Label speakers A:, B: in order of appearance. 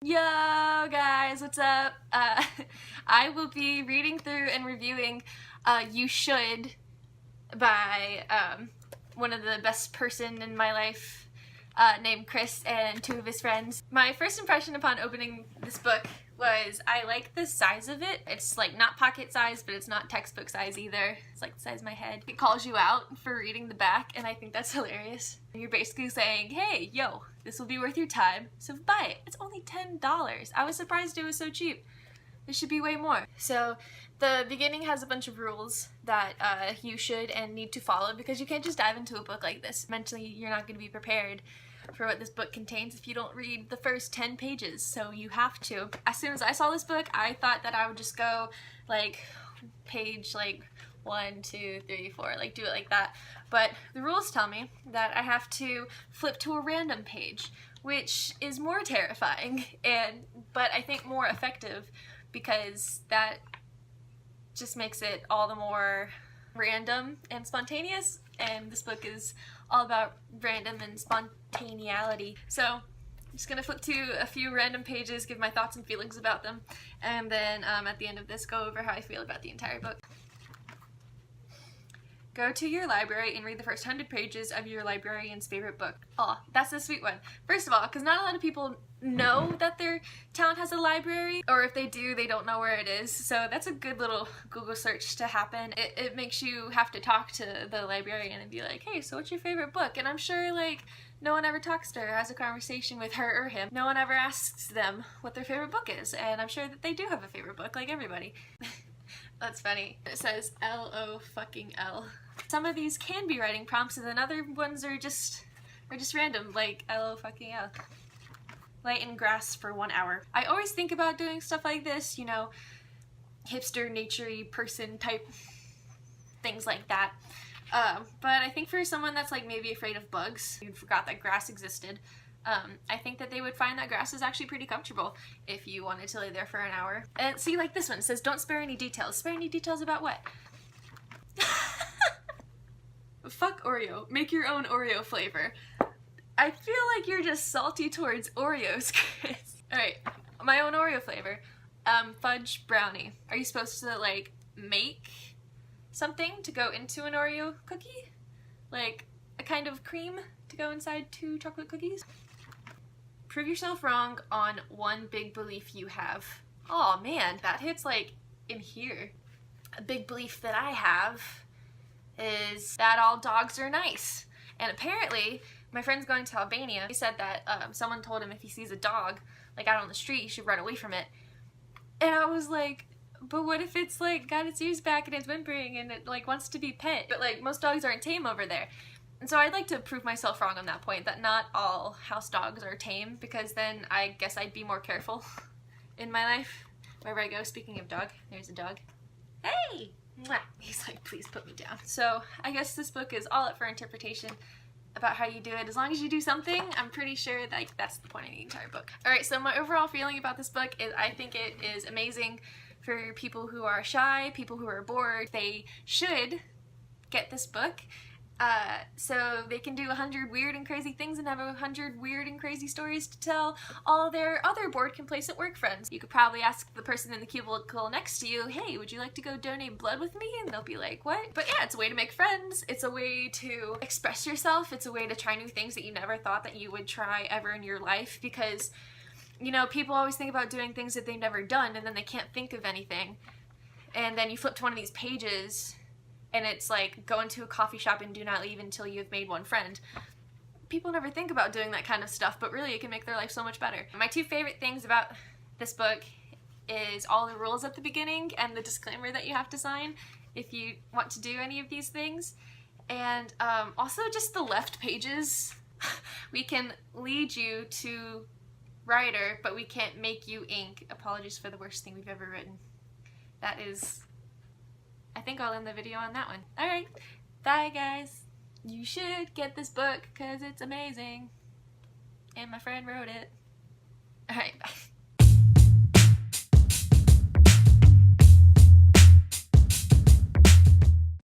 A: Yo guys, what's up? I will be reading through and reviewing You Should by one of the best person in my life named Chris and two of his friends. My first impression upon opening this book was I like the size of it. It's like not pocket size, but it's not textbook size either. It's like the size of my head. It calls you out for reading the back, and I think that's hilarious. You're basically saying, hey, yo, this will be worth your time, so buy it. It's only $10. I was surprised it was so cheap. It should be way more. So the beginning has a bunch of rules that you should and need to follow, because you can't just dive into a book like this. Mentally, you're not going to be prepared for what this book contains if you don't read the first 10 pages, so you have to. As soon as I saw this book, I thought that I would just go like page like 1, 2, 3, 4, like do it like that. But the rules tell me that I have to flip to a random page, which is more terrifying but I think more effective, because that just makes it all the more random and spontaneous, and this book is all about random and spontaneity. So I'm just gonna flip to a few random pages, give my thoughts and feelings about them, and then at the end of this go over how I feel about the entire book. Go to your library and read the first 100 pages of your librarian's favorite book. Oh, that's the sweet one. First of all, because not a lot of people know that their town has a library, or if they do, they don't know where it is. So that's a good little Google search to happen. It makes you have to talk to the librarian and be like, hey, so what's your favorite book? And I'm sure like no one ever talks to her, has a conversation with her or him. No one ever asks them what their favorite book is, and I'm sure that they do have a favorite book, like everybody. That's funny. It says L-O-fucking-L. Some of these can be writing prompts, and then other ones are just random, like L-O-fucking-L. Light in grass for 1 hour. I always think about doing stuff like this, you know, hipster, nature-y person type things like that. But I think for someone that's like maybe afraid of bugs, who forgot that grass existed, I think that they would find that grass is actually pretty comfortable if you wanted to lay there for an hour. And see, like this one, it says don't spare any details. Spare any details about what? Fuck Oreo. Make your own Oreo flavor. I feel like you're just salty towards Oreos, Chris. Alright, my own Oreo flavor. Fudge brownie. Are you supposed to like make something to go into an Oreo cookie? Like a kind of cream to go inside 2 chocolate cookies? Prove yourself wrong on one big belief you have. Oh man, that hits like in here. A big belief that I have is that all dogs are nice. And apparently, my friend's going to Albania. He said that someone told him if he sees a dog like out on the street, he should run away from it. And I was like, but what if it's like got its ears back and it's whimpering and it like wants to be pet? But like most dogs aren't tame over there. And so I'd like to prove myself wrong on that point, that not all house dogs are tame, because then I guess I'd be more careful in my life wherever I go. Speaking of dog, there's a dog. Hey! Mwah. He's like, please put me down. So I guess this book is all up for interpretation about how you do it. As long as you do something, I'm pretty sure that that's the point of the entire book. Alright, so my overall feeling about this book is I think it is amazing for people who are shy, people who are bored. They should get this book. So they can do 100 weird and crazy things and have 100 weird and crazy stories to tell all their other bored complacent work friends. You could probably ask the person in the cubicle next to you, hey, would you like to go donate blood with me? And they'll be like, what? But yeah, it's a way to make friends. It's a way to express yourself. It's a way to try new things that you never thought that you would try ever in your life, because, you know, people always think about doing things that they've never done and then they can't think of anything. And then you flip to one of these pages and it's like, go into a coffee shop and do not leave until you've made one friend. People never think about doing that kind of stuff, but really it can make their life so much better. My 2 favorite things about this book is all the rules at the beginning and the disclaimer that you have to sign if you want to do any of these things. And also just the left pages. We can lead you to writer, but we can't make you ink. Apologies for the worst thing we've ever written. That is... I think I'll end the video on that one. Alright, bye guys. You should get this book because it's amazing. And my friend wrote it. Alright, bye.